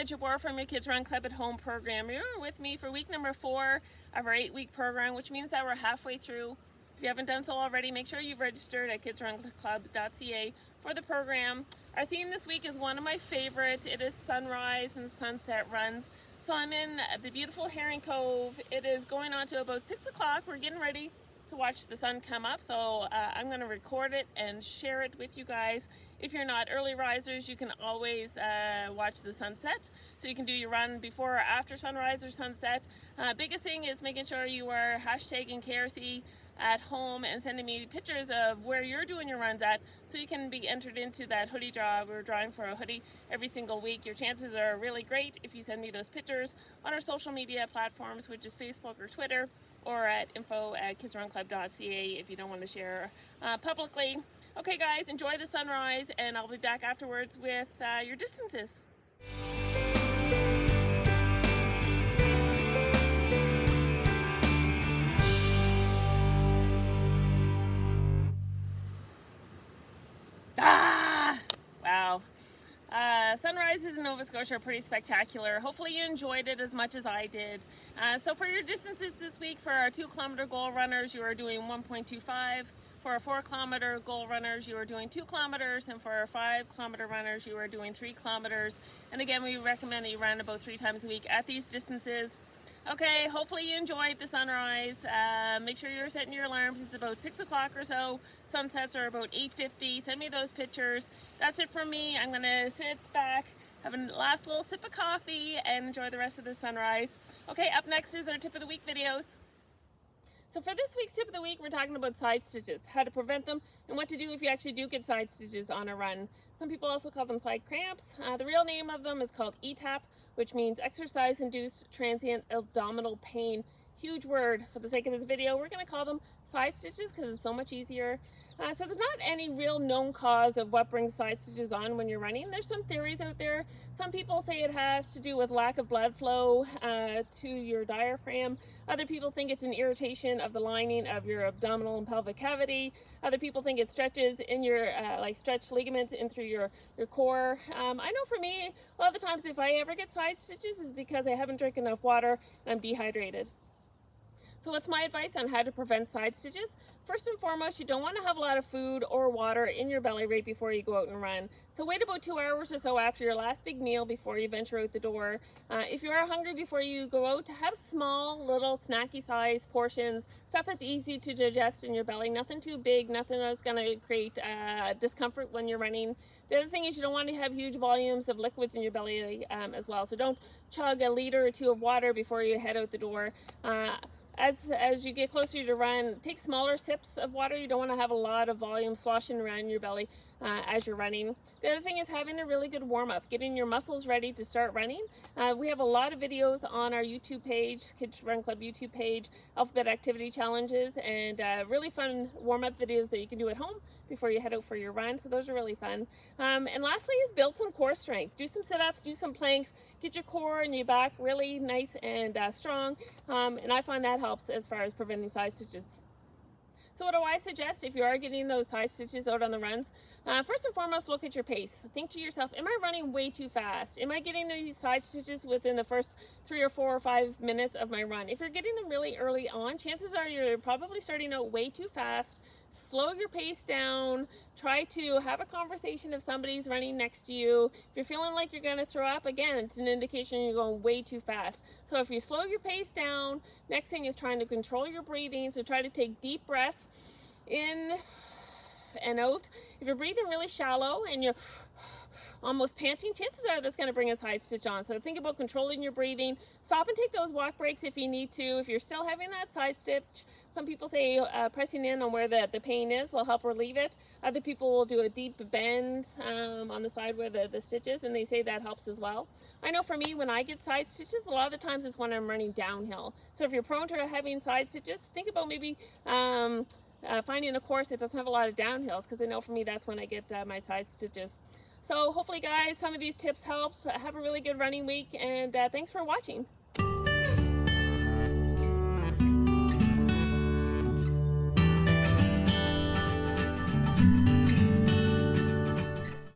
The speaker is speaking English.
Jabor from your Kids Run Club at Home program. You're with me for week number 4 of our 8-week program, which means that we're halfway through. If you haven't done so already, make sure you've registered at kidsrunclub.ca for the program. Our theme this week is one of my favorites. It is sunrise and sunset runs. So I'm in the beautiful Herring Cove. It is going on to about 6 o'clock. We're getting ready to watch the sun come up, so I'm going to record it and share it with you guys. If you're not early risers, you can always watch the sunset, so you can do your run before or after sunrise or sunset. Biggest thing is making sure you are hashtagging KRC at home and sending me pictures of where you're doing your runs at, so you can be entered into that hoodie draw. We're drawing for a hoodie every single week. Your chances are really great if you send me those pictures on our social media platforms, which is Facebook or Twitter, or at info@kidsrunclub.ca if you don't want to share publicly. Okay guys, enjoy the sunrise, and I'll be back afterwards with your distances. Wow. Sunrises in Nova Scotia are pretty spectacular. Hopefully you enjoyed it as much as I did. So for your distances this week, for our 2-kilometer goal runners, you are doing 1.25. For our 4-kilometer goal runners, you are doing 2 kilometers. And for our 5-kilometer runners, you are doing 3 kilometers. And again, we recommend that you run about 3 times a week at these distances. Okay, hopefully you enjoyed the sunrise. Make sure you're setting your alarms. It's about 6 o'clock or so. Sunsets are about 8:50. Send me those pictures. That's it from me. I'm gonna sit back, have a last little sip of coffee, and enjoy the rest of the sunrise. Okay, up next is our tip of the week videos. So for this week's tip of the week, we're talking about side stitches, how to prevent them, and what to do if you actually do get side stitches on a run. Some people also call them side cramps. The real name of them is called ETAP, which means exercise-induced transient abdominal pain. Huge word. For the sake of this video, we're going to call them side stitches because it's so much easier. So there's not any real known cause of what brings side stitches on when you're running. There's some theories out there. Some people say it has to do with lack of blood flow to your diaphragm. Other people think it's an irritation of the lining of your abdominal and pelvic cavity. Other people think it stretches in your, like stretch ligaments in through your core. I know for me, a lot of the times if I ever get side stitches is because I haven't drank enough water and I'm dehydrated. So what's my advice on how to prevent side stitches? First and foremost, you don't want to have a lot of food or water in your belly right before you go out and run. So wait about 2 hours or so after your last big meal before you venture out the door. If you are hungry before you go out, have small little snacky size portions, stuff that's easy to digest in your belly, nothing too big, nothing that's going to create discomfort when you're running. The other thing is you don't want to have huge volumes of liquids in your belly as well. So don't chug a liter or 2 of water before you head out the door. As you get closer to run, take smaller sips of water. You don't want to have a lot of volume sloshing around your belly as you're running. The other thing is having a really good warm-up, getting your muscles ready to start running. We have a lot of videos on our YouTube page, Kids Run Club YouTube page, alphabet activity challenges, and really fun warm-up videos that you can do at home before you head out for your run. So those are really fun. And lastly is build some core strength. Do some sit-ups, do some planks, get your core and your back really nice and strong. And I find that helps as far as preventing side stitches. So what do I suggest if you are getting those side stitches out on the runs? First and foremost, look at your pace. Think to yourself, am I running way too fast? Am I getting these side stitches within the first 3 or 4 or 5 minutes of my run? If you're getting them really early on, chances are you're probably starting out way too fast. Slow your pace down. Try to have a conversation if somebody's running next to you. If you're feeling like you're going to throw up, again, it's an indication you're going way too fast. So if you slow your pace down, next thing is trying to control your breathing. So try to take deep breaths in and out. If you're breathing really shallow and you're almost panting, chances are that's going to bring a side stitch on. So think about controlling your breathing. Stop and take those walk breaks if you need to. If you're still having that side stitch, some people say pressing in on where the pain is will help relieve it. Other people will do a deep bend on the side where the stitch is, and they say that helps as well. I know for me, when I get side stitches, a lot of the times it's when I'm running downhill. So if you're prone to having side stitches, think about maybe finding a course that doesn't have a lot of downhills, because I know for me that's when I get my side stitches. So hopefully guys, some of these tips helps. Have a really good running week, and thanks for watching.